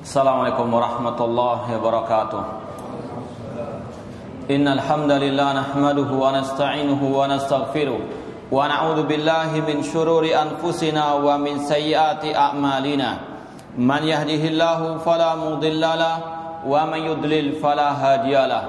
Assalamualaikum warahmatullahi wabarakatuh. Innal hamdalillah nahmaduhu wa nasta'inuhu wa nastaghfiruh wa na'udzu billahi min shururi anfusina wa min sayyiati a'malina. Man yahdihillahu fala mudhillalah wa man yudlil fala hadiyalah.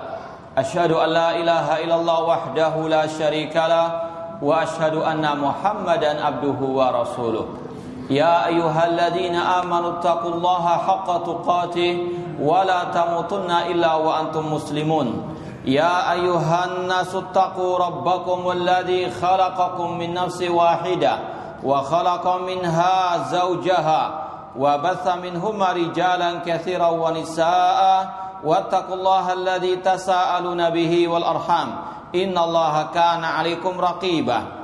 Asyhadu an la ilaha illallah wahdahu la syarikalah wa asyhadu anna Muhammadan abduhu wa rasuluh. Ya ayyuhalladzina amanu taqullaha haqqa tuqatih wa la tamutunna illa wa antum muslimun. Ya ayyuhan nasu taqu rabbakum alladzi khalaqakum min nafsin wahidah wa khalaqa minha zawjaha wa batha minhuma rijalan katsiran wa nisaa'a wattaqullaha alladzi tasaaluna bihi wal arham innallaha kana 'alaikum raqibah.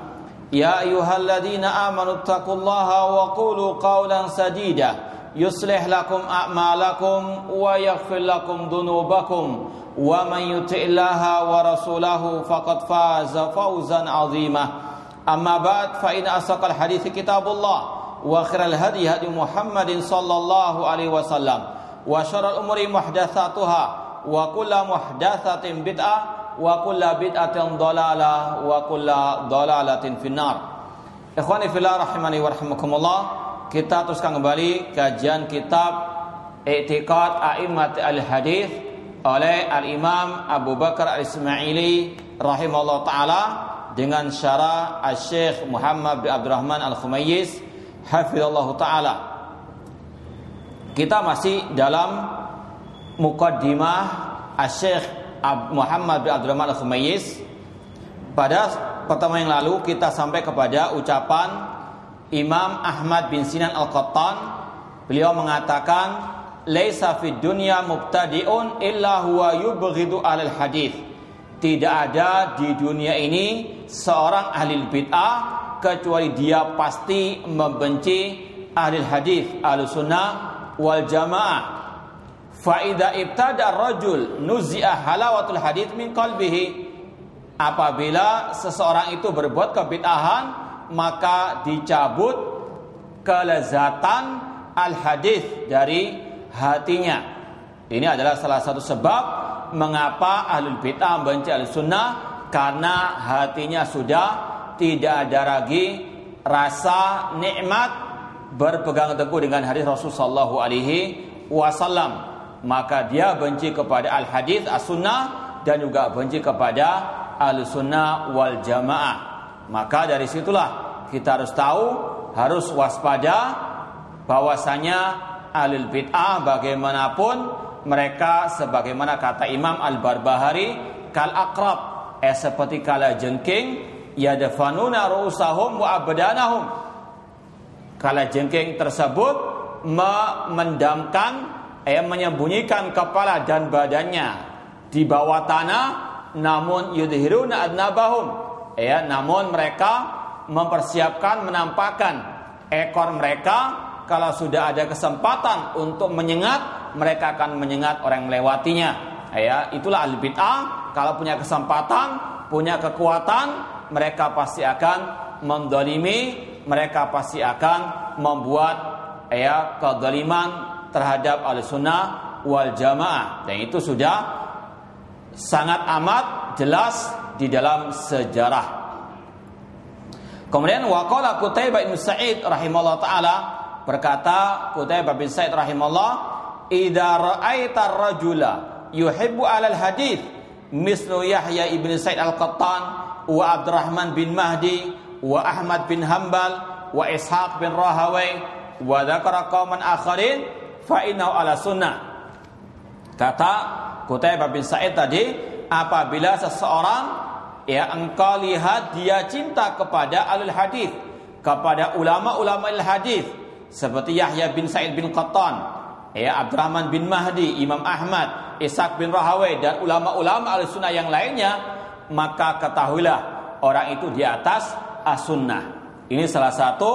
Ya ayyuhalladzina amanu taqullaha wa qulu qawlan sadida yuslih lakum a'malakum wa yaghfir lakum dhunubakum wa man yuti'illaha wa rasulahu faqad faza fawzan 'azima. Amma ba'd, fa inna asaqal hadithi kitabullah wa khairal hadi hadi Muhammadin sallallahu alaihi wasallam wa syarrul umuri muhdatsatuha wa kullu muhdatsatin bid'ah wa kulla bid'atin dhalalah wa kulla dhalalatin finnar. Ikhwani fillah rahimani wa rahimakumullah, kita teruskan kembali kajian kitab I'tiqad A'immat al-Hadits oleh Al-Imam Abu Bakar Al-Ismaili rahimahullah taala dengan syarah Asy-Syaikh Muhammad bin Abdurrahman Al-Khumayyiz hafizallahu taala. Kita masih dalam muqaddimah Asy-Syaikh Muhammad bin Abdurrahman Al-Khumayyiz. Pada pertemuan yang lalu kita sampai kepada ucapan Imam Ahmad bin Sinan Al-Qattan. Beliau mengatakan, "Laisa fid dunya mubtadi'un illa huwa yubghidu alal hadits." Tidak ada di dunia ini seorang ahli bid'ah kecuali dia pasti membenci ahli hadits, ahli sunnah wal jamaah. Faida ibtada rajul nuzi'a halawatul hadits min qalbihi. Apabila seseorang itu berbuat kebid'ahan, maka dicabut kelezatan al hadits dari hatinya. Ini adalah salah satu sebab mengapa ahlul bid'ah membenci ahli sunnah, karena hatinya sudah tidak ada lagi rasa nikmat berpegang teguh dengan hadis Rasulullah sallallahu alaihi wasallam. Maka dia benci kepada al-hadits as-sunnah dan juga benci kepada al-sunnah wal jamaah. Maka dari situlah kita harus tahu, harus waspada bahwasanya ahlul bid'ah bagaimanapun mereka, sebagaimana kata Imam Al-Barbahari, kal aqrab, seperti kala jengking, yadfanuna ru'usahum wa abdanahum. Kala jengking tersebut mendamkan, menyembunyikan kepala dan badannya di bawah tanah, namun yudhiruna adnabahum, namun mereka mempersiapkan, menampakkan ekor mereka. Kalau sudah ada kesempatan untuk menyengat, mereka akan menyengat orang yang melewatinya. Itulah ahli bid'ah. Kalau punya kesempatan, punya kekuatan, mereka pasti akan mendolimi, mereka pasti akan membuat kedoliman terhadap al-sunnah wal jamaah, dan itu sudah sangat amat jelas di dalam sejarah. Kemudian waqala Qutaibah bin Sa'id rahimahullah taala, berkata Qutaibah bin Sa'id rahimahullah, idza ra'aita ar-rajula yuhibbu alal hadits mislu Yahya ibn Sa'id al-Qattan wa Abdurrahman bin Mahdi wa Ahmad bin Hanbal wa Ishaq bin Rahawai wa dzakara qauman akharin fa innahu ala sunnah. Kata Qutaibah bin Sa'id tadi, apabila seseorang engkau lihat dia cinta kepada ahlul hadis, kepada ulama-ulama al-hadis seperti Yahya bin Sa'id bin Qattan, Abdurrahman bin Mahdi, Imam Ahmad, Ishaq bin Rahawai dan ulama-ulama al-sunnah yang lainnya, maka ketahuilah orang itu di atas as-sunnah. Ini salah satu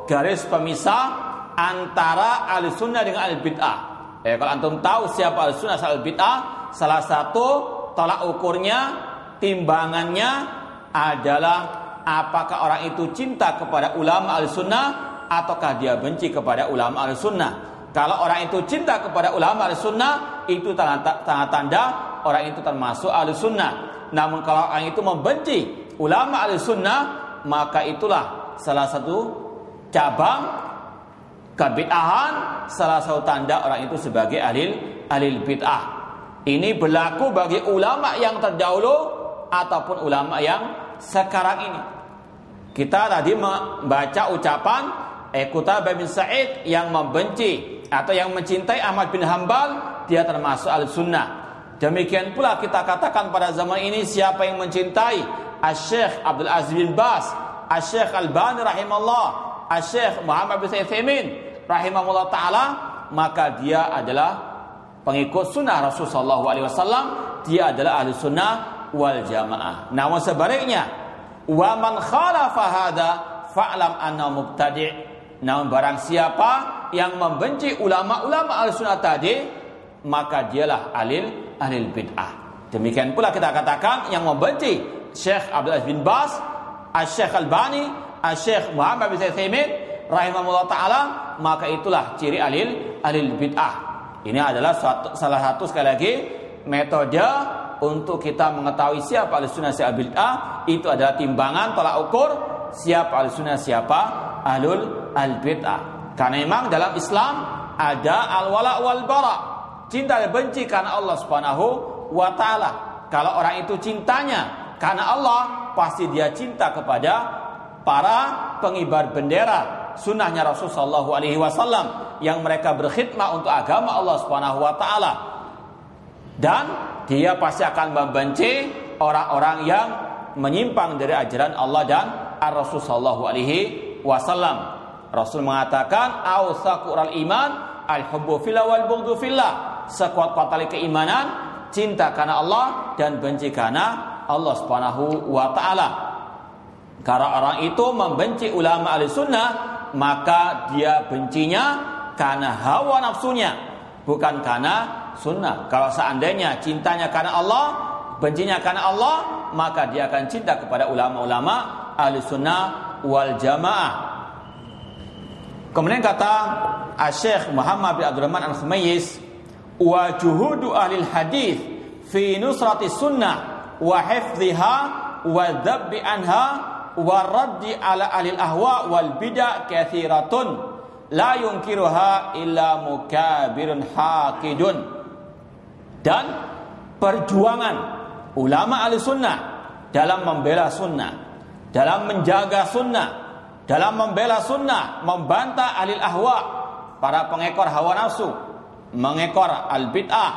garis pemisah antara al-sunnah dengan al-bid'ah. Kalau antum tahu siapa al-sunnah dan al-bid'ah, salah satu tolak ukurnya, timbangannya adalah apakah orang itu cinta kepada ulama al-sunnah ataukah dia benci kepada ulama al-sunnah. Kalau orang itu cinta kepada ulama Ahlussunnah, itu tanda orang itu termasuk Ahlussunnah. Namun kalau orang itu membenci ulama Ahlussunnah, maka itulah salah satu cabang kebid'ahan, salah satu tanda orang itu sebagai ahli bid'ah. Ini berlaku bagi ulama yang terdahulu ataupun ulama yang sekarang ini. Kita tadi membaca ucapan Qutaibah bin Sa'id yang membenci atau yang mencintai Ahmad bin Hanbal, dia termasuk Ahlussunnah. Demikian pula kita katakan pada zaman ini, siapa yang mencintai Asy-Syaikh Abdul Aziz bin Baz, Asy-Syaikh Albani rahimahullah, Asy-Syaikh Muhammad bin Utsaimin rahimahullah taala, maka dia adalah pengikut sunnah Rasulullah SAW. Dia adalah Ahlussunnah wal Jamaah. Namun sebaliknya, wa man khalafa hadza fa'lam anna mubtadi'. Namun barang siapa yang membenci ulama-ulama Ahlussunnah tadi, maka dialah ahli bid'ah. Demikian pula kita katakan yang membenci Syekh Abdul Aziz bin Baz, Asy-Syaikh Albani, Asy-Syaikh Muhammad bin Utsaimin rahimahullah taala, maka itulah ciri ahli bid'ah. Ini adalah salah satu sekali lagi metode untuk kita mengetahui siapa Ahlussunnah, siapa bid'ah. Itu adalah timbangan tolak ukur siapa Ahlussunnah, siapa ahlul bid'ah. Karena memang dalam Islam ada al-wala wal bara, cinta dan benci karena Allah Subhanahu wa taala. Kalau orang itu cintanya karena Allah, pasti dia cinta kepada para pengibar bendera sunnahnya Rasul sallallahu alaihi wasallam yang mereka berkhidmat untuk agama Allah Subhanahu wa taala. Dan dia pasti akan membenci orang-orang yang menyimpang dari ajaran Allah dan Ar-Rasul sallallahu alaihi wasallam. Rasul mengatakan awsaqul iman al-hubbu fillah wal bughdhu fillah. Sekuat-kuat tali keimanan, cinta karena Allah dan benci karena Allah Subhanahu wa taala. Karena orang itu membenci ulama Ahlussunnah, maka dia bencinya karena hawa nafsunya, bukan karena sunnah. Kalau seandainya cintanya karena Allah, bencinya karena Allah, maka dia akan cinta kepada ulama-ulama Ahlussunnah wal Jamaah. Kemudian kata Asy-Syaikh Muhammad bin Abdurrahman Al-Khumayyiz, wa juhudu ahli hadis fi nusrati sunnah wa hifdhiha wa dhabbi anha wa raddi ala ahli ahwa wal bid'ah katsiratun la yunkiruha illa mukabirun haqidun. Dan perjuangan ulama Ahlussunnah dalam membela sunnah, dalam menjaga sunnah, dalam membela sunnah, membantah ahli ahwa, para pengekor hawa nafsu, mengekor al-bid'ah,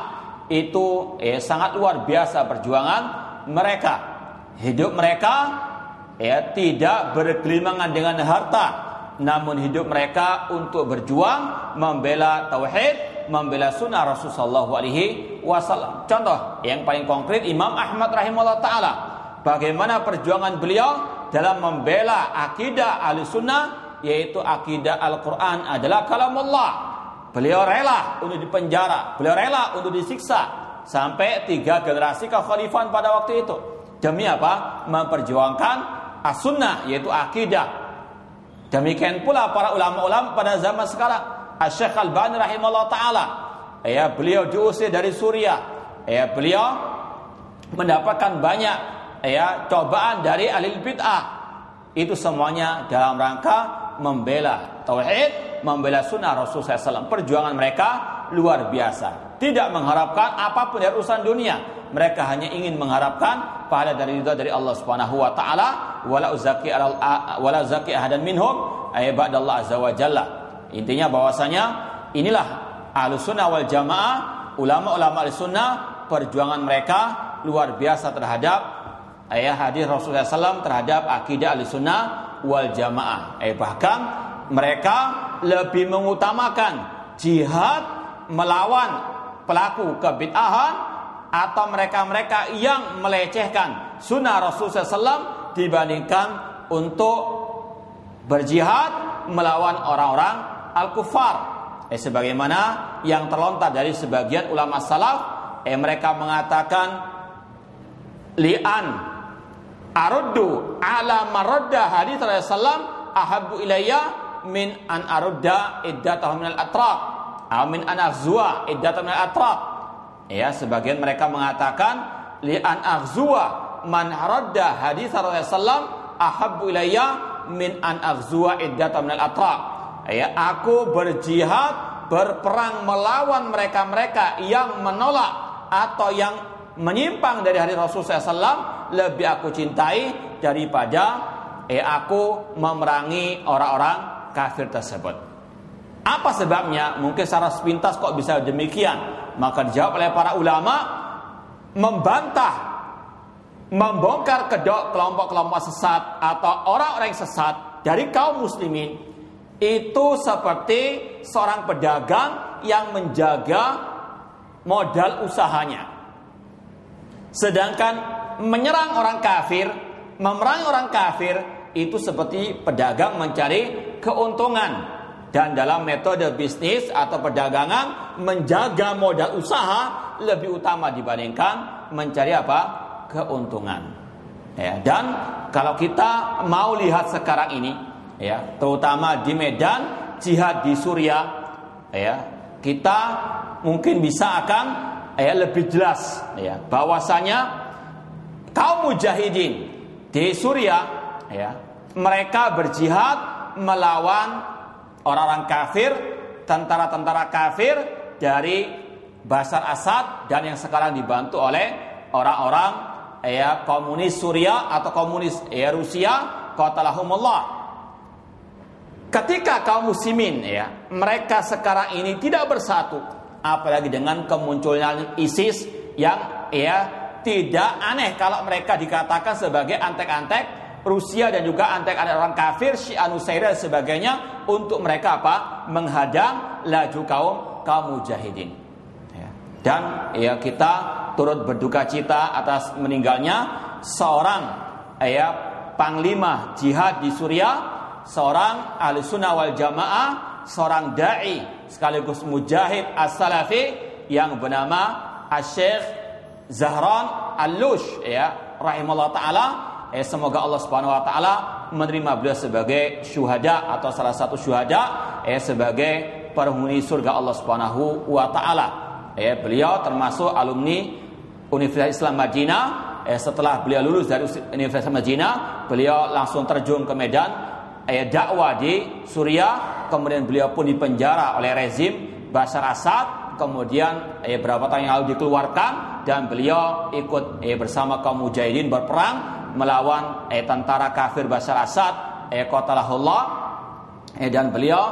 itu sangat luar biasa perjuangan mereka. Hidup mereka tidak bergelimangan dengan harta, namun hidup mereka untuk berjuang membela tauhid, membela sunnah Rasulullah sallallahu alaihi wasallam. Contoh yang paling konkret Imam Ahmad rahimahullah taala, bagaimana perjuangan beliau dalam membela akidah Ahlussunnah, yaitu akidah Al-Quran adalah kalamullah. Beliau rela untuk dipenjara, beliau rela untuk disiksa sampai 3 generasi kekhalifahan pada waktu itu. Demi apa? Memperjuangkan as-sunnah, yaitu akidah. Demikian pula para ulama-ulama pada zaman sekarang. Asy-Syaikh Albani rahimahullah taala, beliau diusir dari Suriah. Beliau mendapatkan banyak cobaan dari ahli bid'ah. Itu semuanya dalam rangka membela tauhid, membela sunnah Rasulullah SAW. Perjuangan mereka luar biasa. Tidak mengharapkan apapun dari urusan dunia. Mereka hanya ingin mengharapkan pahala dari Allah Subhanahu wa taala. Wala uzaki ahadan minhum ba'dallah azza wa jalla. Intinya bahwasanya inilah Ahlussunnah wal Jamaah, ulama-ulama Ahlussunnah, perjuangan mereka luar biasa terhadap hadis Rasulullah SAW, terhadap akidah Ahlussunnah wal Jamaah. Bahkan mereka lebih mengutamakan jihad melawan pelaku kebid'ahan atau mereka-mereka yang melecehkan sunnah Rasulullah SAW dibandingkan untuk berjihad melawan orang-orang al-kufar. Sebagaimana yang terlontar dari sebagian ulama salaf, mereka mengatakan li'an aruddu ala maradda hadits Rasulullah sallam ahabbu ilayya min an arudda iddatahum minal atraq. Amin an aghzuwa iddatan min al-atraq. Ya, sebagian mereka mengatakan li an aghzuwa man radda hadits Rasulullah sallam ahabbu ilayya min an aghzuwa iddatan min al-atraq. Ya, aku berjihad, berperang melawan mereka-mereka yang menolak atau yang menyimpang dari hadis Rasulullah SAW lebih aku cintai daripada aku memerangi orang-orang kafir tersebut. Apa sebabnya? Mungkin secara sepintas kok bisa demikian. Maka dijawab oleh para ulama, membantah, membongkar kedok kelompok-kelompok sesat atau orang-orang yang sesat dari kaum muslimin itu seperti seorang pedagang yang menjaga modal usahanya. Sedangkan menyerang orang kafir, memerangi orang kafir itu seperti pedagang mencari keuntungan. Dan dalam metode bisnis atau perdagangan, menjaga modal usaha lebih utama dibandingkan mencari apa? Keuntungan. Ya, dan kalau kita mau lihat sekarang ini, ya, terutama di medan jihad di Suriah, ya, kita mungkin bisa akan lebih jelas, ya, bahwasanya kaum mujahidin di Suriah, ya, mereka berjihad melawan orang-orang kafir, tentara-tentara kafir dari Bashar Assad dan yang sekarang dibantu oleh orang-orang komunis Suriah atau komunis Rusia, qatalahumullah. Ketika kaum muslimin, mereka sekarang ini tidak bersatu, apalagi dengan kemunculan ISIS yang tidak aneh kalau mereka dikatakan sebagai antek-antek Rusia dan juga antek-antek orang kafir Syiah Nusairat dan sebagainya untuk mereka menghadang laju kaum mujahidin. Dan kita turut berduka cita atas meninggalnya seorang panglima jihad di Suriah, seorang ahli sunnah wal jamaah, seorang da'i sekaligus mujahid as-salafi yang bernama Syekh Zahran Al-Lush, rahimahullah ta'ala. Semoga Allah Subhanahu wa taala menerima beliau sebagai syuhada atau salah satu syuhada sebagai penghuni surga Allah Subhanahu wa taala. Beliau termasuk alumni Universitas Islam Madinah. Setelah beliau lulus dari Universitas Madinah, beliau langsung terjun ke medan dakwah di Suriah. Kemudian beliau pun dipenjara oleh rezim Bashar Assad. Kemudian beberapa tahun yang lalu dikeluarkan dan beliau ikut bersama kaum mujahidin berperang melawan tentara kafir Bashar Assad, qatalahullah. Dan beliau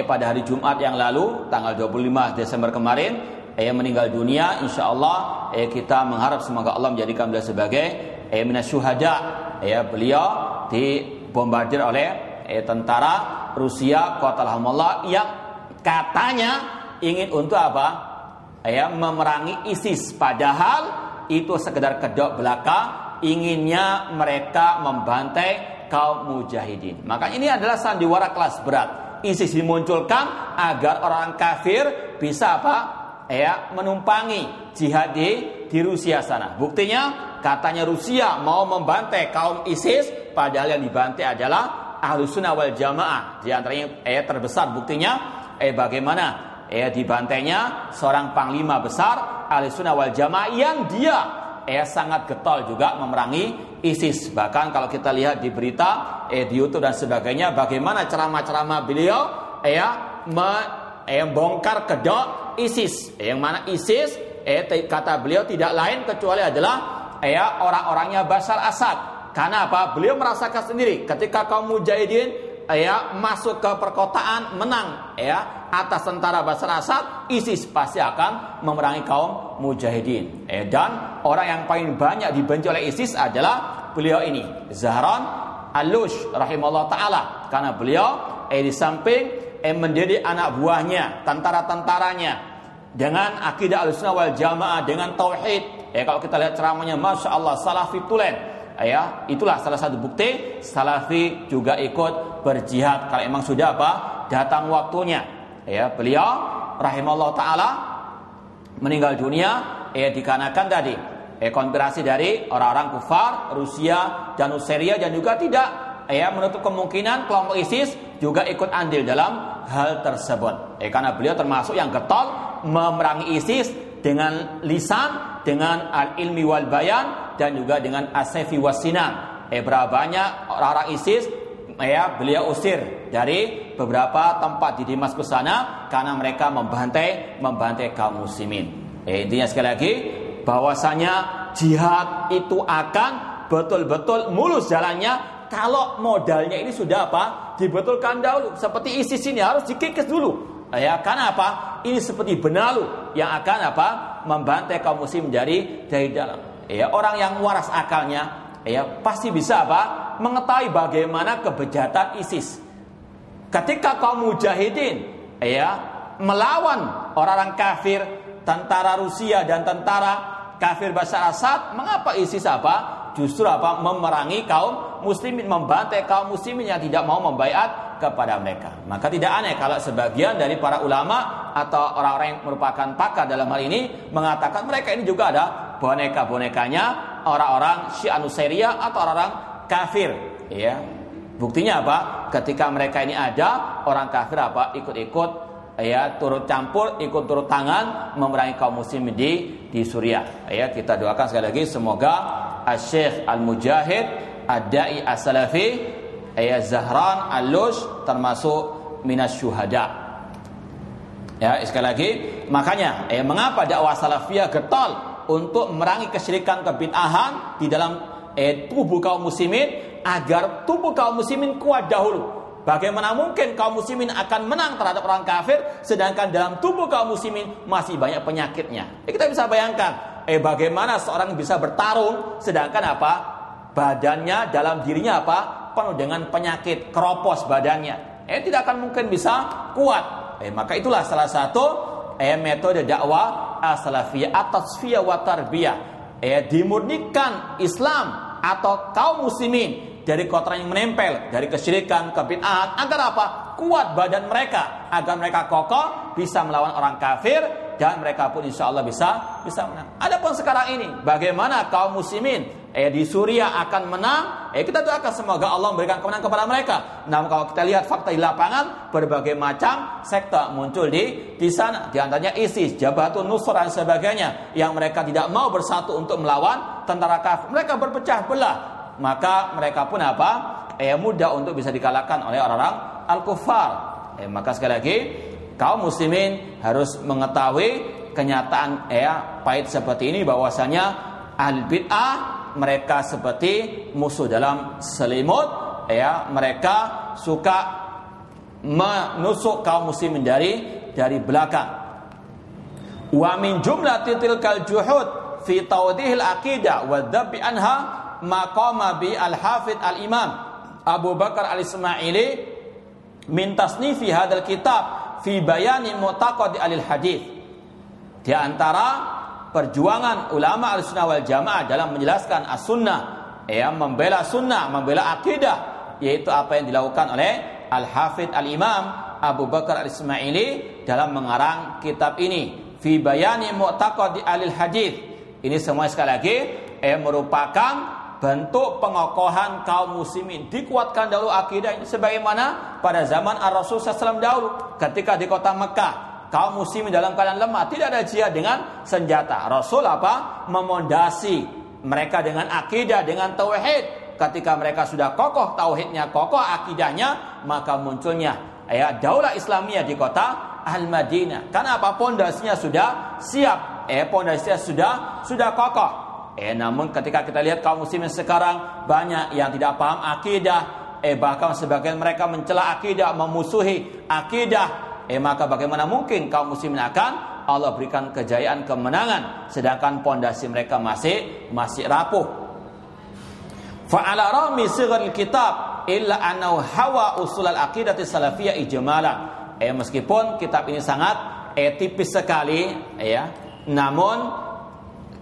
pada hari Jumat yang lalu tanggal 25 Desember kemarin meninggal dunia. Insyaallah kita mengharap semoga Allah menjadikan beliau sebagai minasyuhada. Beliau dibombardir oleh tentara Rusia, qatalahumullah, yang katanya ingin untuk apa? Memerangi ISIS, padahal itu sekedar kedok belaka, inginnya mereka membantai kaum mujahidin. Maka ini adalah sandiwara kelas berat. ISIS dimunculkan agar orang kafir bisa menumpangi jihad di Rusia sana. Buktinya katanya Rusia mau membantai kaum ISIS, padahal yang dibantai adalah Ahlus Sunnah wal Jamaah. Di antaranya terbesar buktinya bagaimana dibantainya seorang panglima besar Ahlus Sunnah wal Jamaah yang dia sangat getol juga memerangi ISIS. Bahkan kalau kita lihat di berita di YouTube dan sebagainya, bagaimana ceramah-ceramah beliau membongkar kedok ISIS. Yang mana ISIS kata beliau tidak lain kecuali adalah orang-orangnya Bashar Assad. Karena apa? Beliau merasakan sendiri ketika kaum mujahidin masuk ke perkotaan, menang atas tentara Bashar Assad, ISIS pasti akan memerangi kaum mujahidin. Dan orang yang paling banyak dibenci oleh ISIS adalah beliau ini, Zahran Al-Lush rahimahullah ta'ala. Karena beliau di samping mendidik anak buahnya, tentara-tentaranya dengan akidah Ahlussunnah wal Jamaah, dengan tauhid. Kalau kita lihat ceramahnya, Masya Allah, salafi tulen. Itulah salah satu bukti salafi juga ikut berjihad kalau emang sudah datang waktunya. Beliau rahimahullah ta'ala meninggal dunia dikarenakan tadi konspirasi dari orang-orang kufar Rusia dan Nusairia, dan juga tidak menutup kemungkinan kelompok ISIS juga ikut andil dalam hal tersebut. Karena beliau termasuk yang getol memerangi ISIS dengan lisan, dengan al-ilmi wal bayan, dan juga dengan as-sayfi was-sinan. Berapa banyak orang-orang ISIS beliau usir dari beberapa tempat di Damaskus sana karena mereka membantai kaum muslimin. Intinya sekali lagi bahwasanya jihad itu akan betul-betul mulus jalannya kalau modalnya ini sudah dibetulkan dahulu. Seperti ISIS ini harus dikikis dulu. Karena ini seperti benalu yang akan membantai kaum muslim dari dalam. Orang yang waras akalnya pasti bisa mengetahui bagaimana kebejatan ISIS. Ketika kaum mujahidin melawan orang-orang kafir, tentara Rusia dan tentara kafir Bashar Assad, mengapa ISIS justru memerangi kaum muslimin, membantai kaum muslimin yang tidak mau membaiat kepada mereka. Maka tidak aneh kalau sebagian dari para ulama atau orang-orang yang merupakan pakar dalam hal ini mengatakan mereka ini juga ada boneka-bonekanya orang-orang Syiah Nusairiyah atau orang-orang kafir. Buktinya ketika mereka ini ada orang kafir ikut-ikut turut campur, ikut turut tangan memerangi kaum muslimin di Suriah. Kita doakan sekali lagi semoga Syekh Al-Mujahid Ad-Da'i As-Salafi Zahran Al-Lush termasuk minas syuhada. Sekali lagi, makanya mengapa dakwah salafiyah getol untuk memerangi kesyirikan, kebid'ahan di dalam tubuh kaum muslimin, agar tubuh kaum muslimin kuat dahulu. Bagaimana mungkin kaum muslimin akan menang terhadap orang kafir sedangkan dalam tubuh kaum muslimin masih banyak penyakitnya? Kita bisa bayangkan bagaimana seorang bisa bertarung sedangkan badannya, dalam dirinya penuh dengan penyakit, keropos badannya. Tidak akan mungkin bisa kuat. Maka itulah salah satu metode dakwah as-salafiyah at-tasfiyah wa tarbiyah. Dimurnikan Islam atau kaum muslimin dari kotoran yang menempel, dari kesyirikan, kebid'ahan, agar kuat badan mereka, agar mereka kokoh bisa melawan orang kafir dan mereka pun insya Allah bisa menang. Adapun sekarang ini bagaimana kaum muslimin di Suriah akan menang, kita doakan semoga Allah memberikan kemenangan kepada mereka. Namun kalau kita lihat fakta di lapangan, berbagai macam sekte muncul di sana, di antaranya ISIS, Jabhatun Nusra dan sebagainya, yang mereka tidak mau bersatu untuk melawan tentara kafir. Mereka berpecah belah. Maka mereka pun mudah untuk bisa dikalahkan oleh orang-orang al-kuffar. Maka sekali lagi kaum muslimin harus mengetahui kenyataan pahit seperti ini, bahwasanya al-bid'ah mereka seperti musuh dalam selimut. Mereka suka menusuk kaum muslimin dari belakang. Wa min jumlati tilkal juhud fi tawdihil aqidah wa dzabbi anha maqama bi al-hafidh al-imam Abu Bakar al-Ismaili min tasnifi hadal kitab fi bayani mu'taqad al-hadith. Di antara perjuangan ulama al-sunnah wal jamaah dalam menjelaskan as-sunnah, membela sunnah, membela akidah, yaitu apa yang dilakukan oleh al-hafidh al-imam Abu Bakar al-Ismaili dalam mengarang kitab ini fi bayani mu'taqad al-hadith. Ini semua sekali lagi merupakan bentuk pengokohan kaum muslimin. Dikuatkan dahulu akidah ini, sebagaimana pada zaman Rasul SAW dahulu ketika di kota Mekah kaum muslimin dalam keadaan lemah, tidak ada jihad dengan senjata. Rasul memondasi mereka dengan akidah, dengan tauhid. Ketika mereka sudah kokoh tauhidnya, kokoh akidahnya, maka munculnya daulah Islamiyah di kota Al-Madinah. Karena pondasinya sudah siap, pondasinya sudah kokoh. Namun ketika kita lihat kaum muslimin sekarang banyak yang tidak paham akidah, bahkan sebagian mereka mencela akidah, memusuhi akidah, maka bagaimana mungkin kaum muslimin akan Allah berikan kejayaan, kemenangan, sedangkan pondasi mereka masih rapuh. Fa'ala rami sighar kitab illa annahu hawa usul al-aqidati salafiyah ijmalan. Meskipun kitab ini sangat tipis sekali, namun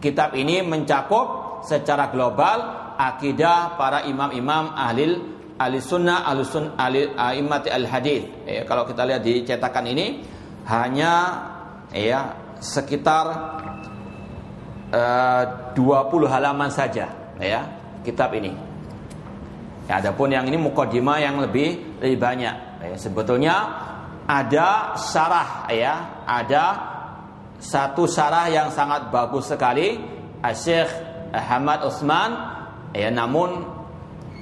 kitab ini mencakup secara global akidah para imam-imam ahli sunnah, a'immati al-hadith. Kalau kita lihat di cetakan ini hanya sekitar 20 halaman saja kitab ini. Adapun yang ini muqaddimah yang lebih banyak. Sebetulnya ada syarah ya, ada satu syarah yang sangat bagus sekali Syekh Ahmad Utsman namun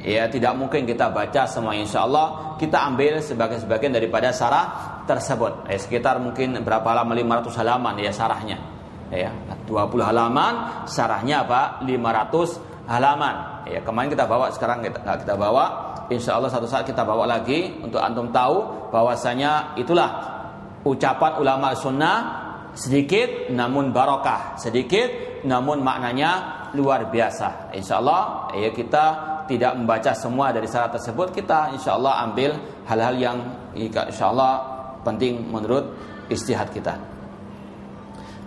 tidak mungkin kita baca semua, insyaallah kita ambil sebagian daripada syarah tersebut. Sekitar mungkin berapa halaman, 500 halaman syarahnya. 20 halaman, syarahnya 500 halaman. Kemarin kita bawa, sekarang kita bawa. Insyaallah satu saat kita bawa lagi untuk antum tahu bahwasanya itulah ucapan ulama sunnah, sedikit namun barokah, sedikit namun maknanya luar biasa. Insyaallah kita tidak membaca semua dari syarat tersebut, kita insyaallah ambil hal-hal yang insyaallah penting menurut ijtihad kita.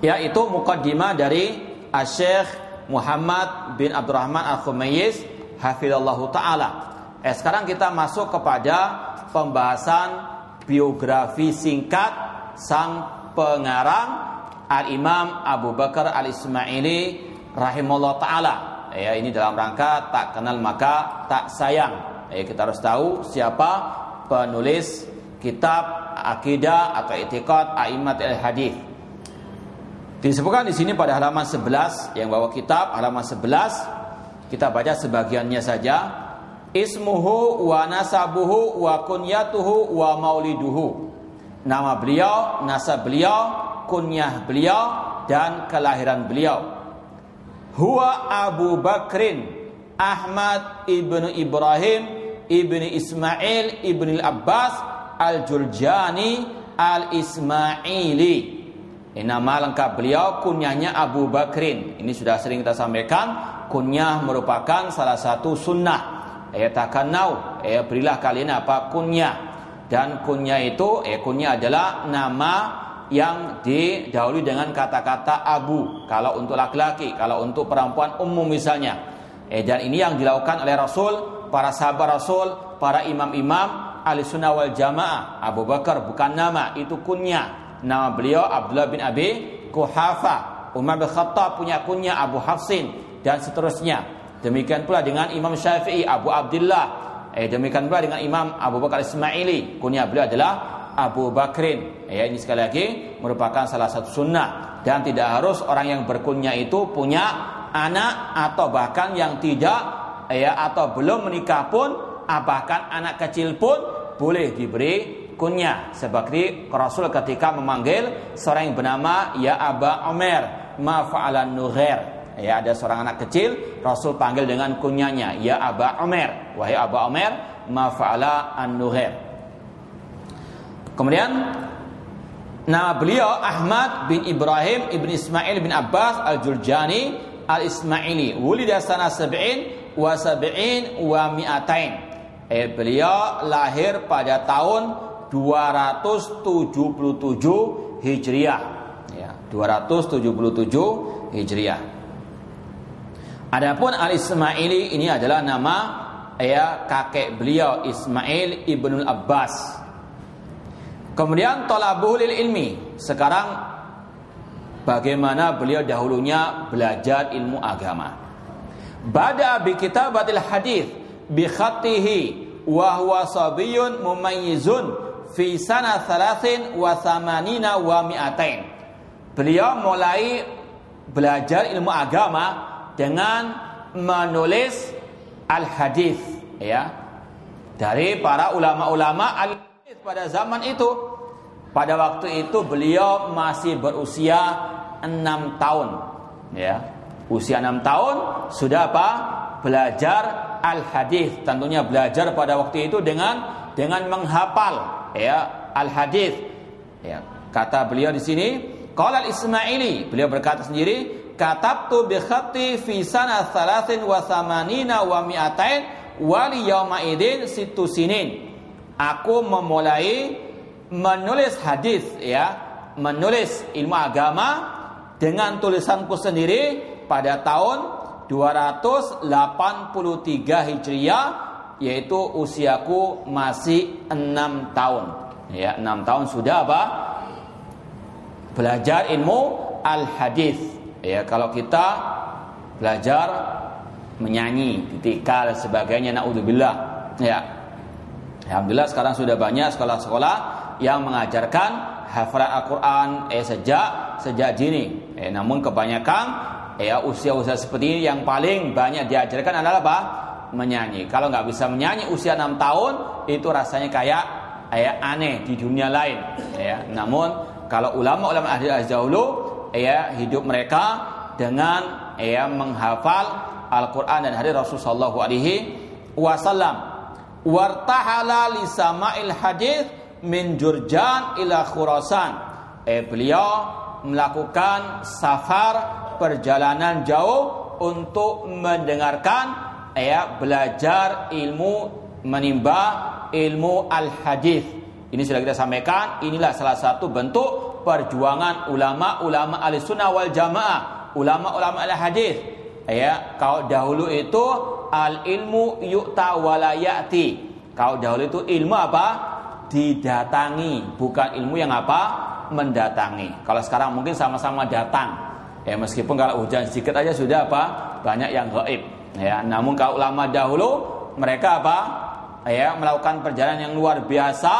Yaitu muqaddimah dari Syekh Muhammad bin Abdurrahman Al-Khumayyiz hafizallahu taala. Sekarang kita masuk kepada pembahasan biografi singkat sang pengarang Al-Imam Abu Bakar Al-Ismaili rahimahullah ta'ala. Ini dalam rangka tak kenal maka tak sayang. Kita harus tahu siapa penulis kitab akidah atau i'tiqad a'immat al-hadis. Disebutkan di sini pada halaman 11, yang bawa kitab halaman 11, kita baca sebagiannya saja. Ismuhu wa nasabuhu wa kunyatuhu wa mauliduhu. Nama beliau, nasab beliau, kunyah beliau dan kelahiran beliau. Huwa Abu Bakrin Ahmad ibnu Ibrahim ibnu Ismail ibnu Abbas Al-Jurjani Al-Ismaili. Nama lengkap beliau, kunyahnya Abu Bakrin. Ini sudah sering kita sampaikan, kunyah merupakan salah satu sunnah. Takannau, berilah kalian kunyah. Dan kunyah itu, kunyah adalah nama yang didahului dengan kata-kata abu. Kalau untuk laki-laki, kalau untuk perempuan umum misalnya. Dan ini yang dilakukan oleh Rasul, para sahabat Rasul, para imam-imam ahli sunnah wal jamaah. Abu Bakar bukan nama, itu kunyah. Nama beliau Abdullah bin Abi Quhafa. Umar bin Khattab punya kunyah Abu Hafsin dan seterusnya. Demikian pula dengan Imam Syafi'i Abu Abdullah. Demikian pula dengan Imam Abu Bakar Ismaili, kunyah beliau adalah Abu Bakrin. Ini sekali lagi merupakan salah satu sunnah. Dan tidak harus orang yang berkunyah itu punya anak, atau bahkan yang tidak atau belum menikah pun, bahkan anak kecil pun boleh diberi kunyah. Seperti Rasul ketika memanggil seorang yang bernama Ya Aba Umar ma fa'alan nughair. Ada seorang anak kecil, Rasul panggil dengan kunyahnya Ya Aba Umar, wahai Aba Umar ma fa'ala an-nughair. Kemudian nama beliau Ahmad bin Ibrahim ibn Ismail bin Abbas Al-Jurjani Al-Ismaili. Wulida sana 70 wa 70 wa mi'atain. Beliau lahir pada tahun 277 Hijriah. 277 Hijriah. Adapun Al-Ismaili ini adalah nama kakek beliau Ismail ibnul Abbas. Kemudian talabuhu lil ilmi. Sekarang bagaimana beliau dahulunya belajar ilmu agama. Bada bi kitabatil hadis bi khatihi wa huwa sabiyyun mumayyizun fi sana 83 wa 200. Beliau mulai belajar ilmu agama dengan menulis al-hadis dari para ulama-ulama al-hadis pada zaman itu. Pada waktu itu beliau masih berusia 6 tahun. Usia 6 tahun sudah belajar al-hadis. Tentunya belajar pada waktu itu dengan menghafal al-hadis. Kata beliau di sini, qala al-Ismaili, beliau berkata sendiri, katabtu bi khatti fi sana 83 wa 200 wa li yauma idin 6 sinin. Aku memulai menulis hadis menulis ilmu agama dengan tulisanku sendiri pada tahun 283 Hijriah, yaitu usiaku masih 6 tahun. 6 tahun sudah belajar ilmu al-hadis. Kalau kita belajar menyanyi, ditikal sebagainya, naudzubillah. Alhamdulillah sekarang sudah banyak sekolah-sekolah yang mengajarkan hafalan Al-Quran sejak dini. Namun kebanyakan usia-usia seperti ini yang paling banyak diajarkan adalah apa? Menyanyi. Kalau nggak bisa menyanyi usia 6 tahun itu rasanya kayak aneh di dunia lain. Namun kalau ulama-ulama ahli dahulu hidup mereka dengan menghafal Al-Quran dan hadis Rasulullah sallallahu alaihi wasallam. Wartahala li sama'il hadis min Jurjan ila Khurasan. Beliau melakukan safar perjalanan jauh untuk mendengarkan belajar ilmu, menimba ilmu al-hadis. Ini sudah kita sampaikan, inilah salah satu bentuk perjuangan ulama-ulama ahlussunnah wal jamaah, ulama-ulama al-hadis. Kalau dahulu itu al-ilmu yu'ta wala ya'ti. Kalau dahulu itu ilmu apa? Didatangi, bukan ilmu yang apa? Mendatangi. Kalau sekarang mungkin sama-sama datang. Meskipun kalau hujan sedikit aja sudah apa? Banyak yang gaib. Namun kalau ulama dahulu mereka apa? Melakukan perjalanan yang luar biasa.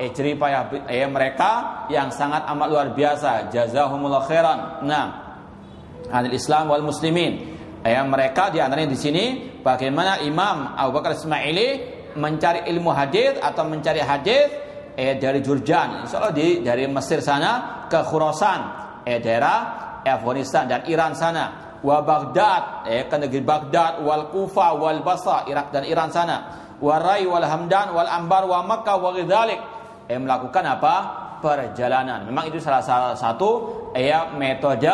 Jerih payah mereka yang sangat amat luar biasa. Jazahumullah khairan. Anil Islam wal muslimin. Mereka di antaranya di sini bagaimana Imam Abu Bakar Ismaili mencari ilmu hadis atau mencari hadis dari Jurjan, insyaallah dari Mesir sana ke Khurasan, daerah Afghanistan dan Iran sana, wa Baghdad, ke negeri Baghdad, wal Kufa wal Basra, Irak dan Iran sana, wa Rai wal Hamdan wal Anbar wa Makkah wa ghadzalik. Melakukan apa? Perjalanan. Memang itu salah satu metode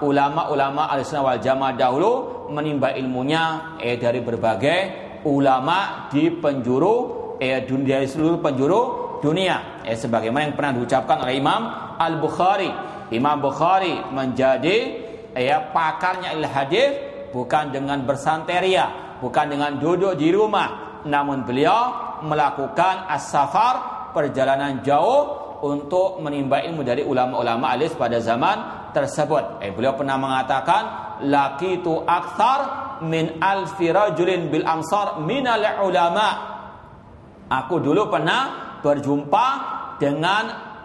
ulama-ulama Ahlussunnah wal Jamaah dahulu menimba ilmunya dari berbagai ulama di penjuru dari seluruh penjuru dunia. Sebagaimana yang pernah diucapkan oleh Imam Al-Bukhari. Imam Bukhari menjadi pakarnya al-hadis bukan dengan bersanteria, bukan dengan duduk di rumah, namun beliau melakukan as-safar, perjalanan jauh untuk menimba ilmu dari ulama-ulama alis pada zaman tersebut. Beliau pernah mengatakan, laqitu akthar min alfi rajulin bil ansar minal ulama. Aku dulu pernah berjumpa dengan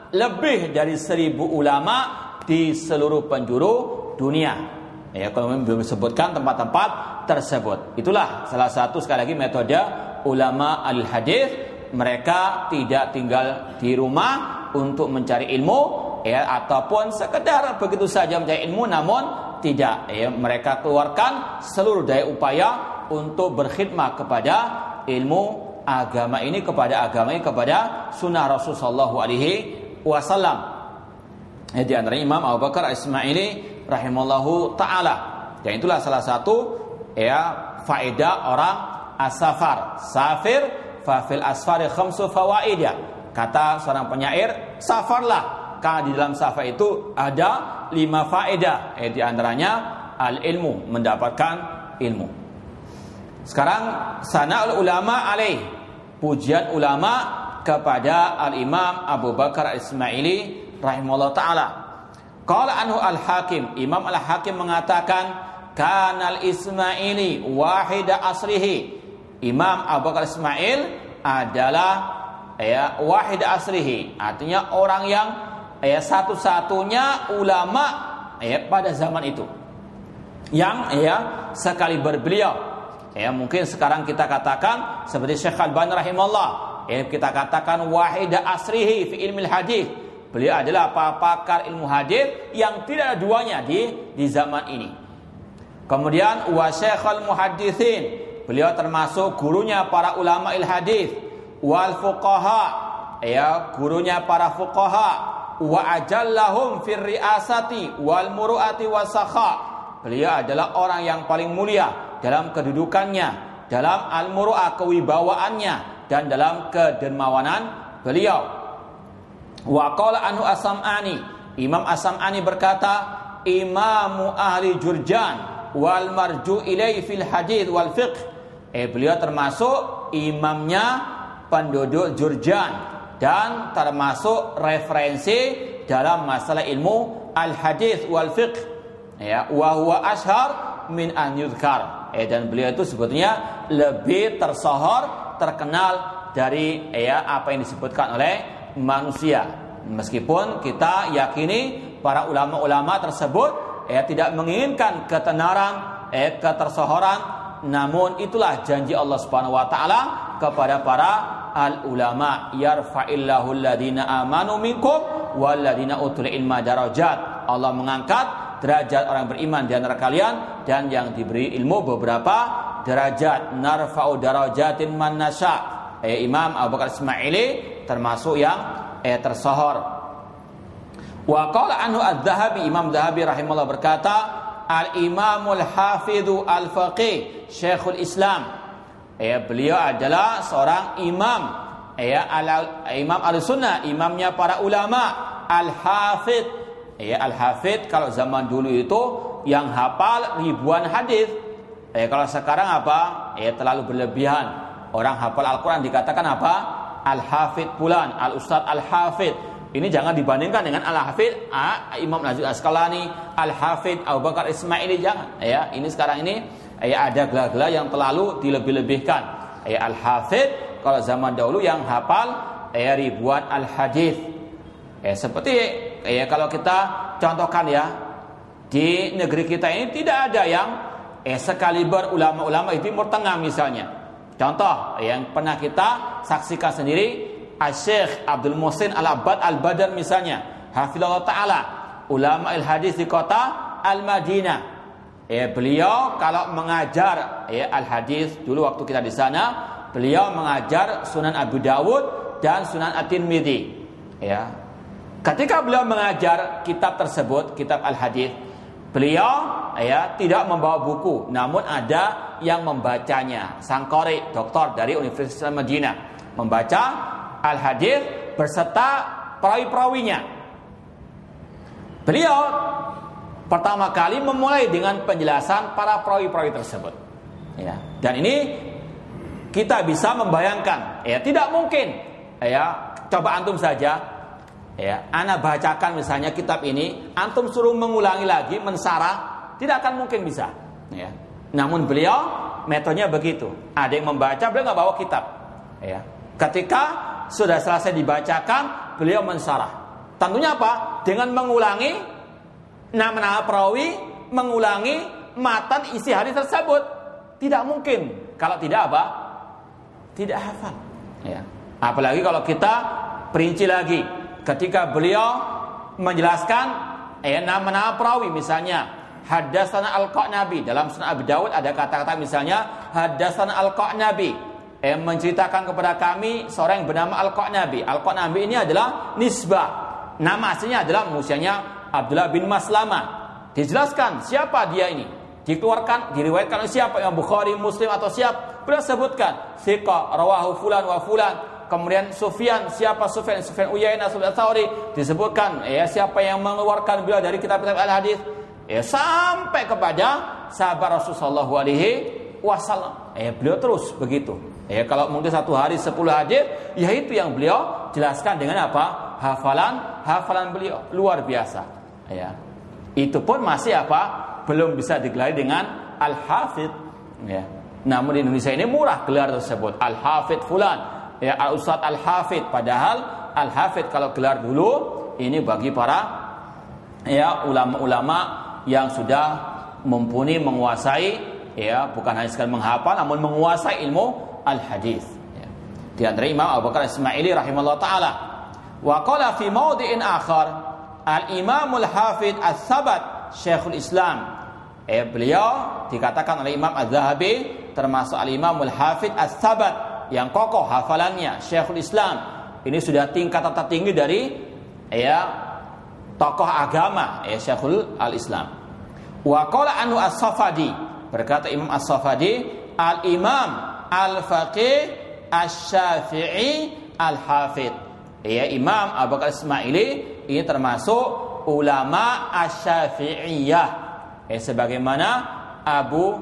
lebih dari 1000 ulama di seluruh penjuru dunia. Kalau belum disebutkan tempat-tempat tersebut. Itulah salah satu sekali lagi metode ulama al-hadis. Mereka tidak tinggal di rumah untuk mencari ilmu ataupun sekedar begitu saja mencari ilmu, namun tidak, mereka keluarkan seluruh daya upaya untuk berkhidmat kepada ilmu agama ini, kepada sunnah Rasulullah sallallahu alaihi wasallam. Di antara Imam Abu Bakar Ismaili rahimallahu taala. Dan itulah salah satu faedah orang as-safar. Safir fa fil asfari khamsu fawaida. Kata seorang penyair, safarlah, karena di dalam safar itu ada 5 faedah. Di antaranya al-ilmu, mendapatkan ilmu. Sekarang sana'ul ulama alaih, pujian ulama kepada al-Imam Abu Bakar Ismaili rahimahullah ta'ala. Qala anhu al-Hakim, Imam al-Hakim mengatakan, kanal Ismaili wahida asrihi. Imam Abu Bakar Ismail adalah wahid asrihi, artinya orang yang satu-satunya ulama pada zaman itu yang sekali berbeliau. Mungkin sekarang kita katakan seperti Syekh Al-Albani rahimahullah, kita katakan wahid asrihi fi ilmil hadis. Beliau adalah pakar ilmu hadis yang tidak ada duanya di zaman ini. Kemudian wa Syekhul Muhadditsin, beliau termasuk gurunya para ulama il-hadis. Wal fuqaha, gurunya para fuqaha. Wa ajallahum fir riasati wal muruati wasakha. Beliau adalah orang yang paling mulia dalam kedudukannya, dalam al-muru'ah, kewibawaannya, dan dalam kedermawanan beliau. Wa qala anhu as-Sam'ani, Imam as-Sam'ani berkata, imamu ahli Jurjan wal marju ilai fil hadith wal fiqh. Beliau termasuk imamnya penduduk Jurjan dan termasuk referensi dalam masalah ilmu al-hadis wal fiqh. Wa huwa ashhar min an yudhkar. Dan beliau itu sebetulnya lebih tersohor, terkenal dari apa yang disebutkan oleh manusia. Meskipun kita yakini para ulama-ulama tersebut tidak menginginkan ketenaran, ketersohoran, namun itulah janji Allah Subhanahu wa taala kepada para al-ulama, yarfa'illahu alladhina amanu minkum walladhina utul ilma darajat. Allah mengangkat derajat orang beriman di antara kalian dan yang diberi ilmu beberapa derajat. Narfa'u darajatin man nasya. Imam Abu Bakar Ismaili termasuk yang tersohor. Wa qala anhu adz-Dzahabi, Imam Dzahabi rahimahullah berkata, al-Imamul Hafidhu al-Faqih Syekhul Islam. Beliau adalah seorang imam, imam al-sunnah, imamnya para ulama, al-hafidh. Al-hafidh kalau zaman dulu itu yang hafal ribuan hadis. Kalau sekarang apa? Terlalu berlebihan. Orang hafal Al-Quran dikatakan apa? Al-hafidh fulan, al-ustadz al-hafidh. Ini jangan dibandingkan dengan al-hafidh Imam Najib Asqalani, al-hafidh Abu Bakar Ismaili, jangan. Ini sekarang ini ada gelar-gelar yang terlalu dilebih-lebihkan. Al-hafidh kalau zaman dahulu yang hafal ribuan al-hadis. Seperti kalau kita contohkan di negeri kita ini tidak ada yang sekaliber ulama-ulama itu Timur Tengah misalnya. Contoh yang pernah kita saksikan sendiri, Syekh Abdul Muhsin Al-Abbad Al-Badr misalnya, hafizallahu taala, ulama al-hadis di kota Al-Madinah. Beliau kalau mengajar al-hadis dulu waktu kita di sana, beliau mengajar Sunan Abu Dawud dan Sunan At-Tirmidzi. Ketika beliau mengajar kitab tersebut, kitab al-hadis, beliau tidak membawa buku, namun ada yang membacanya. Sang qari, doktor dari Universitas Madinah, membaca al-hadis berserta perawi-perawinya. Beliau pertama kali memulai dengan penjelasan para perawi-perawi tersebut. Dan ini kita bisa membayangkan, tidak mungkin. Coba antum saja, ana bacakan misalnya kitab ini, antum suruh mengulangi lagi, mensarah, tidak akan mungkin bisa. Namun beliau metodenya begitu. Ada yang membaca, beliau nggak bawa kitab. Ketika sudah selesai dibacakan, beliau mensarah. Tentunya apa? Dengan mengulangi nama-nama perawi, mengulangi matan isi hadis tersebut. Tidak mungkin kalau tidak apa? Tidak hafal. Apalagi kalau kita perinci lagi. Ketika beliau menjelaskan nama-nama perawi, misalnya Haddatsana Al-Qanabi, dalam Sunan Abi Dawud ada kata-kata misalnya Haddatsana Al-Qanabi, menceritakan kepada kami seorang yang bernama Al-Qanabi. Al-Qanabi ini adalah nisbah. Nama aslinya adalah misalnya Abdullah bin Maslamah. Dijelaskan siapa dia ini, dikeluarkan, diriwayatkan oleh siapa, yang Bukhari, Muslim atau siapa. Beliau sebutkan thiqah rawahu fulan wa fulan. Kemudian Sufyan, siapa Sufyan? Sufyan Uyainah, Sufyan Tsauri, disebutkan siapa yang mengeluarkan beliau dari kitab-kitab al-hadis. Sampai kepada sahabat Rasulullah sallallahu alaihi wasallam. Beliau terus begitu. Kalau mungkin satu hari 10 hadis, itu yang beliau jelaskan dengan apa? Hafalan beliau luar biasa. Itu pun masih apa? Belum bisa digelari dengan al-hafidh. Namun di Indonesia ini murah gelar tersebut, al-hafidh fulan, al-ustadz al-hafidh. Padahal al-hafidh kalau gelar dulu ini bagi para ulama-ulama yang sudah mumpuni, menguasai, bukan hanya sekadar menghafal, namun menguasai ilmu al-hadis. Di antara Imam Abu Bakar Ismaili rahimahullah taala. Wa qala fi mawdi'in akhar, al-Imamul Hafidh As-Sabat Syekhul Islam. Beliau dikatakan oleh Imam Az-Zahabi termasuk al-Imamul Hafidh As-Sabat, yang kokoh hafalannya, Syekhul Islam. Ini sudah tingkatan tertinggi dari tokoh agama, Syekhul al-Islam. Wa qala anhu As-Safadi, berkata Imam As-Safadi, al-Imam al-Faqih Asy-Syafi'i al-Hafidh. Imam Abu Bakar Ismaili ini termasuk ulama Asy-Syafi'iyah. Sebagaimana Abu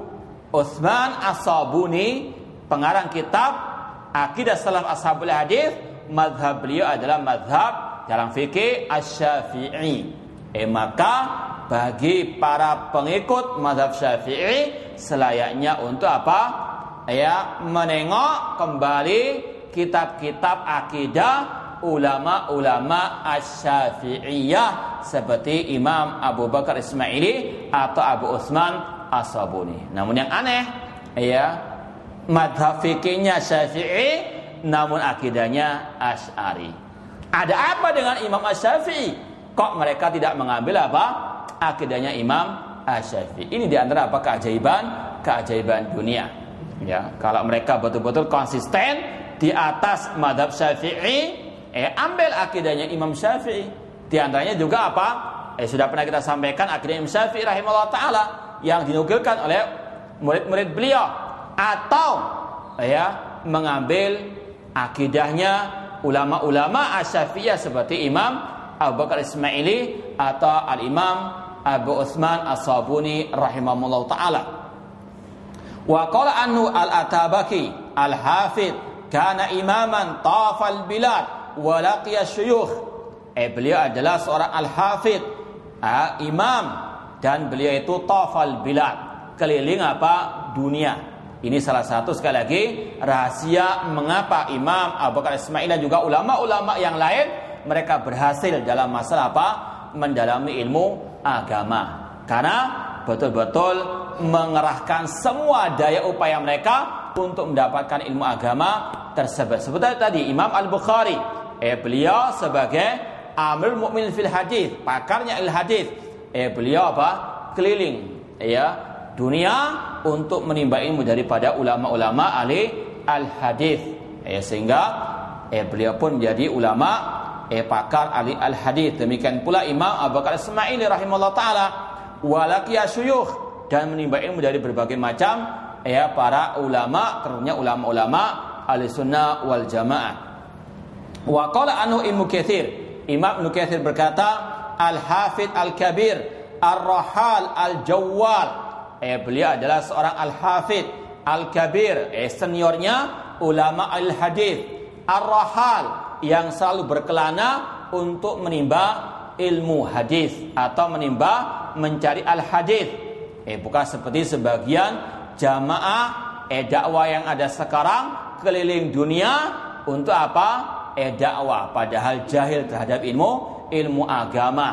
Utsman As-Sabuni, pengarang kitab Aqidah Salaf Ashabul Hadis, mazhab beliau adalah mazhab dalam fikih Asy-Syafi'i. Maka bagi para pengikut mazhab Syafi'i selayaknya untuk apa? Menengok kembali kitab-kitab akidah ulama-ulama Asy-Syafi'iyah seperti Imam Abu Bakar Ismaili atau Abu Utsman As-Sabuni. Namun yang aneh, ya, madhab fikihnya Syafi'i, namun akidahnya Asy'ari. Ada apa dengan Imam Asy-Syafi'i? Kok mereka tidak mengambil apa? Akidahnya Imam Asy-Syafi'i. Ini diantara apa keajaiban dunia. Ya, kalau mereka betul-betul konsisten di atas madhab Syafi'i, ambil akidahnya Imam Syafi'i. Di antaranya juga apa? Sudah pernah kita sampaikan akidah Imam Syafi'i rahimahullah taala yang dinukilkan oleh murid-murid beliau, atau mengambil akidahnya ulama-ulama Asy-Syafi'iyah seperti Imam Abu Bakar Ismaili atau Al-Imam Abu Utsman As-Sabuni rahimahullah taala. Wa qala anhu al-Atabaki al-Hafidh kana imaman tafal bilad wa laqiya syuyukh. Beliau adalah seorang al-Hafidh, imam, dan beliau itu tafal bilad, keliling apa? Dunia. Ini salah satu sekali lagi rahasia mengapa Imam Abu Bakar Ismail dan juga ulama-ulama yang lain mereka berhasil dalam masalah apa? Mendalami ilmu agama. Karena betul-betul mengerahkan semua daya upaya mereka untuk mendapatkan ilmu agama tersebut. Seperti tadi Imam Al-Bukhari, beliau sebagai Amirul Mukminin fil hadis, pakarnya al-hadis, beliau apa? Keliling dunia untuk menimba ilmu daripada ulama-ulama ahli al-hadis, sehingga beliau pun menjadi ulama pakar ahli al-hadis. Demikian pula Imam Abu Bakar Ismaili rahimahullah taala walaqiya syuyukh, dan menimba ilmu dari berbagai macam para ulama, terutama ulama-ulama ahli sunnah wal jamaah. Wa qala anhu Ibnu Katsir, Imam Ibnu Katsir berkata, al-Hafidh al-Kabir ar-Rahal al-Jawwal, beliau adalah seorang al-Hafidh al-Kabir, seniornya ulama al-hadis, ar-Rahal, yang selalu berkelana untuk menimba ilmu hadis atau mencari al-hadis. Bukan seperti sebagian jamaah dakwah yang ada sekarang keliling dunia untuk apa? Dakwah, padahal jahil terhadap ilmu agama.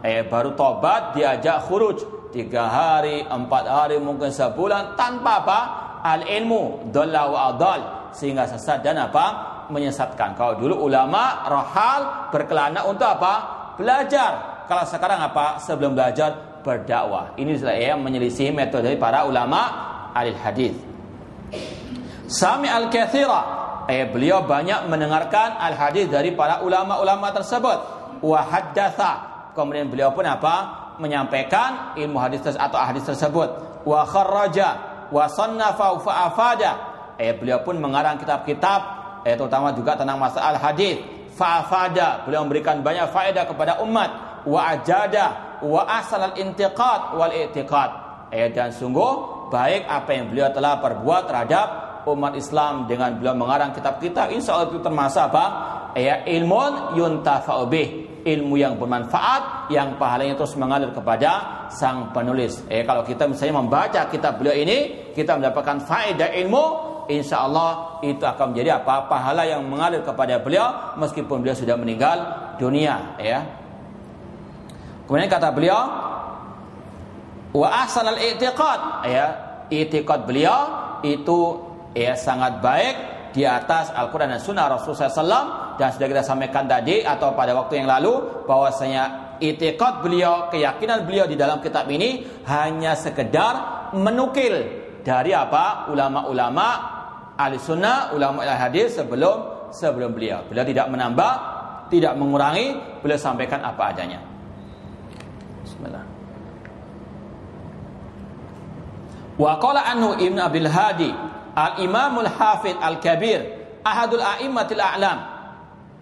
Baru tobat diajak khuruj 3 hari, 4 hari, mungkin sebulan tanpa apa? Al-ilmu dhalla wa adal, sehingga sesat dan apa? Menyesatkan. Kalau dulu ulama rahal berkelana untuk apa? Belajar. Kalau sekarang apa? Sebelum belajar berdakwah. Ini yang menyelisih metode para ulama ahli hadis. Sami al-katsira, beliau banyak mendengarkan al-hadis dari para ulama-ulama tersebut. Wa haddatsa, kemudian beliau pun apa? Menyampaikan ilmu hadis atau hadis tersebut. Wa kharraja wa sannafa fa afada, beliau pun mengarang kitab-kitab terutama juga tentang masalah hadis. Fa afada, beliau memberikan banyak faedah kepada umat. Wa ajada wa asal al-intiqad wal i'tiqad, dan sungguh baik apa yang beliau telah perbuat terhadap umat Islam dengan beliau mengarang kitab-kitab. Insyaallah itu termasuk apa? Ilmun yuntafa'u bih, ilmu yang bermanfaat yang pahalanya terus mengalir kepada sang penulis. Kalau kita misalnya membaca kitab beliau ini, kita mendapatkan faedah ilmu, insyaallah itu akan menjadi apa? Pahala yang mengalir kepada beliau meskipun beliau sudah meninggal dunia. Kemudian kata beliau, wa ahsanal i'tiqad, i'tiqad beliau itu sangat baik di atas Al-Quran dan Sunnah Rasulullah SAW. Dan sudah kita sampaikan tadi atau pada waktu yang lalu bahwasanya i'tiqad beliau, keyakinan beliau di dalam kitab ini hanya sekedar menukil dari apa? Ulama-ulama ahli sunnah, ulama ahli hadis sebelum beliau. Beliau tidak menambah, tidak mengurangi, beliau sampaikan apa adanya. Bismillah. Wa qala anhu Ibnu Abil Hadi al-Imamul Hafidh al-Kabir ahadul a'immatil a'lam.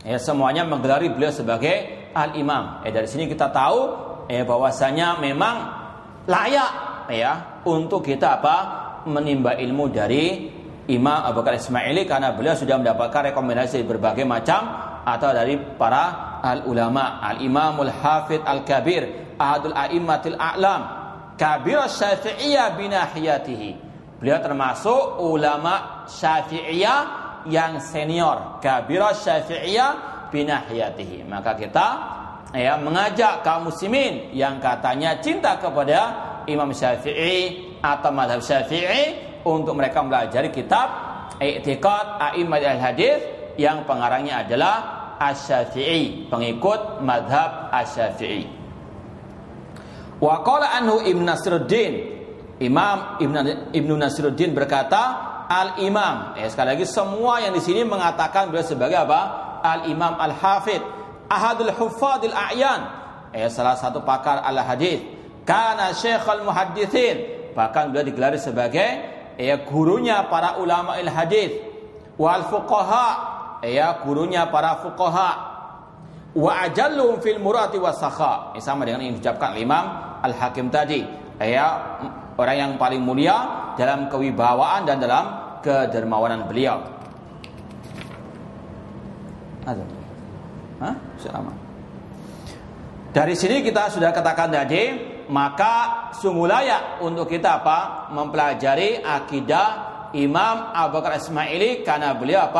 Semuanya menggelari beliau sebagai al-imam. Dari sini kita tahu bahwasanya memang layak untuk kita apa? Menimba ilmu dari Imam Abu Bakar Ismaili, karena beliau sudah mendapatkan rekomendasi dari berbagai macam atau dari para al-ulama. Al-Imamul Hafidh al-Kabir ahadul a'immatil a'lam kabir Syafi'iyah binahiyatihi. Beliau termasuk ulama Syafi'iyah yang senior, kabira Syafi'iyah binahiyatihi. Maka kita mengajak kaum muslimin yang katanya cinta kepada Imam Syafi'i atau mazhab Syafi'i untuk mereka mempelajari kitab I'tiqad A'immatil Hadits yang pengarangnya adalah Asy-Syafi'i, pengikut mazhab Asy-Syafi'i. Wa qala anhu Ibnu Nasruddin, Imam Ibnu Nasruddin berkata, Al-Imam, sekali lagi semua yang di sini mengatakan beliau sebagai apa? Al-Imam Al-Hafidh, ahadul huffadil a'yan, salah satu pakar al-hadis. Kana Syekhul Muhadditsin, bahkan beliau digelar sebagai gurunya para ulama al-hadis. Wal fuqaha, gurunya para fuqaha. Wa ajalluhum fil murati was-sakha. Sama dengan yang diucapkan Imam Al-Hakim tadi. Orang yang paling mulia dalam kewibawaan dan dalam kedermawanan beliau. Dari sini kita sudah katakan tadi, maka sungguh layak untuk kita mempelajari akidah Imam Abu Bakar Ismaili, karena beliau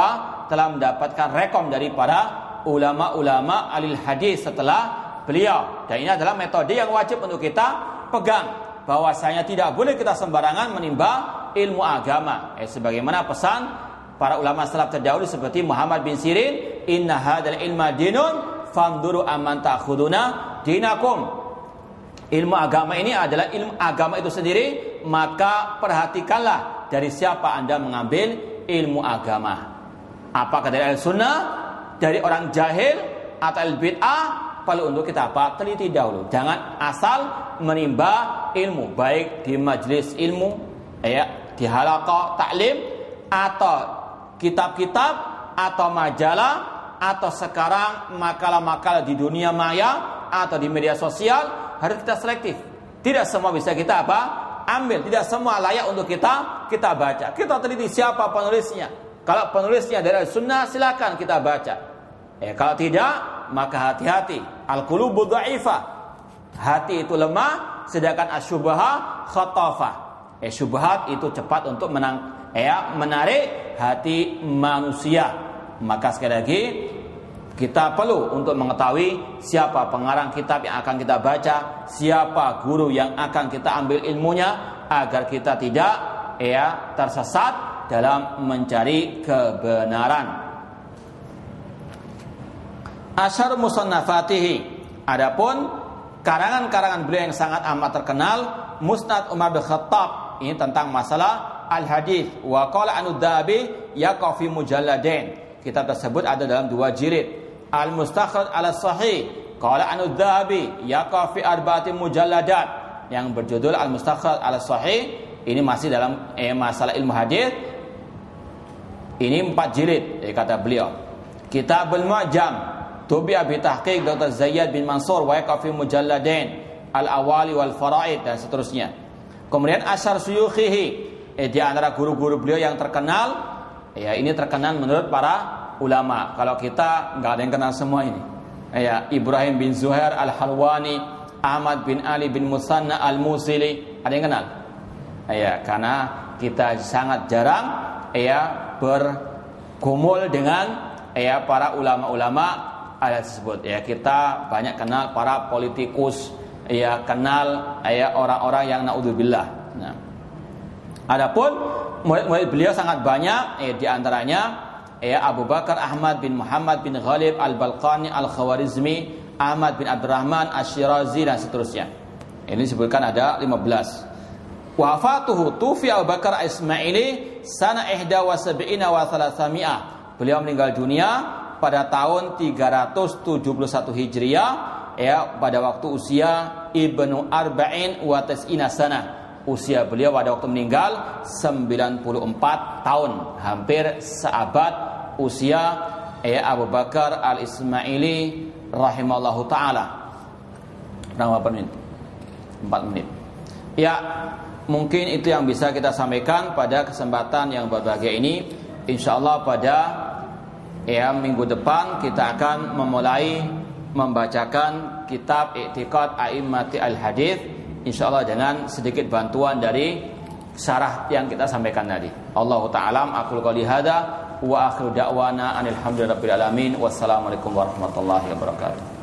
telah mendapatkan rekom dari para ulama-ulama alil hadis setelah beliau. Dan ini adalah metode yang wajib untuk kita pegang, bahwasanya tidak boleh kita sembarangan menimba ilmu agama. Sebagaimana pesan para ulama salaf terdahulu seperti Muhammad bin Sirin, inna hadzal ilma dinun fanduru amman ta'khuduna dinakum. Ilmu agama ini adalah ilmu agama itu sendiri, maka perhatikanlah dari siapa Anda mengambil ilmu agama. Apakah dari al-sunnah, dari orang jahil, atau al-bid'ah? Perlu untuk kita teliti dahulu. Jangan asal menimba ilmu, baik di majelis ilmu, di halaqah ta'lim, atau kitab-kitab, atau majalah, atau sekarang makalah-makalah di dunia maya atau di media sosial. Harus kita selektif. Tidak semua bisa kita ambil, tidak semua layak untuk kita baca. Kita teliti siapa penulisnya. Kalau penulisnya dari sunnah, silakan kita baca. Kalau tidak, maka hati-hati. Al-qulubu dha'ifah, hati itu lemah, sedangkan asyubha khatafah. Syubhat itu cepat untuk menarik hati manusia. Maka sekali lagi, kita perlu untuk mengetahui siapa pengarang kitab yang akan kita baca, siapa guru yang akan kita ambil ilmunya, agar kita tidak tersesat dalam mencari kebenaran. Asyar musannafatihi, adapun karangan-karangan beliau yang sangat amat terkenal, Musnad Umar bin Khattab, ini tentang masalah al-hadis. Wa qala An-Nudzabi yaqa fi mujalladain. Kitab tersebut ada dalam 2 jilid. Al-Mustakhraj ala Sahih, qala An-Nudzabi yaqa fi 4 mujalladat, yang berjudul Al-Mustakhraj ala Sahih. Ini masih dalam masalah ilmu hadis. Ini 4 jilid, kata beliau. Kitabul Mu'jam Tubi'a bi tahqiq Dr. Zayyad bin Mansur wa yaqa fi mujalladain Al-Awali wal Faraid, dan seterusnya. Kemudian Asyar Suyukhihi, di antara guru-guru beliau yang terkenal, ini terkenal menurut para ulama. Kalau kita nggak ada yang kenal semua ini. Ibrahim bin Zuhair Al-Halwani, Ahmad bin Ali bin Musanna Al-Musili, ada yang kenal? Karena kita sangat jarang bergumul dengan para ulama-ulama tersebut. Kita banyak kenal para politikus, kenal orang-orang yang naudzubillah. Nah, adapun murid beliau sangat banyak, di antaranya Abu Bakar Ahmad bin Muhammad bin Ghalib Al-Balqani Al-Khawarizmi, Ahmad bin Abdurrahman Asy-Syirazi, dan seterusnya. Ini disebutkan ada 15. Wafatuhu tufi Abu Bakar Ismaili sana 71 wa 300. Beliau meninggal dunia pada tahun 371 Hijriah, pada waktu usia Ibnu Arba'in wa Tis'ina sana. Usia beliau pada waktu meninggal 94 tahun, hampir seabad usia Abu Bakar Al-Ismaili rahimallahu taala. Berapa menit? 4 menit. Mungkin itu yang bisa kita sampaikan pada kesempatan yang berbahagia ini. Insyaallah pada minggu depan kita akan memulai membacakan kitab I'tiqad A'immatil Hadits, insyaallah dengan sedikit bantuan dari syarah yang kita sampaikan tadi. Allahu ta'ala aqulu qouli hadza wa akhiru da'wana alhamdulillahi rabbil alamin. Wassalamualaikum warahmatullahi wabarakatuh.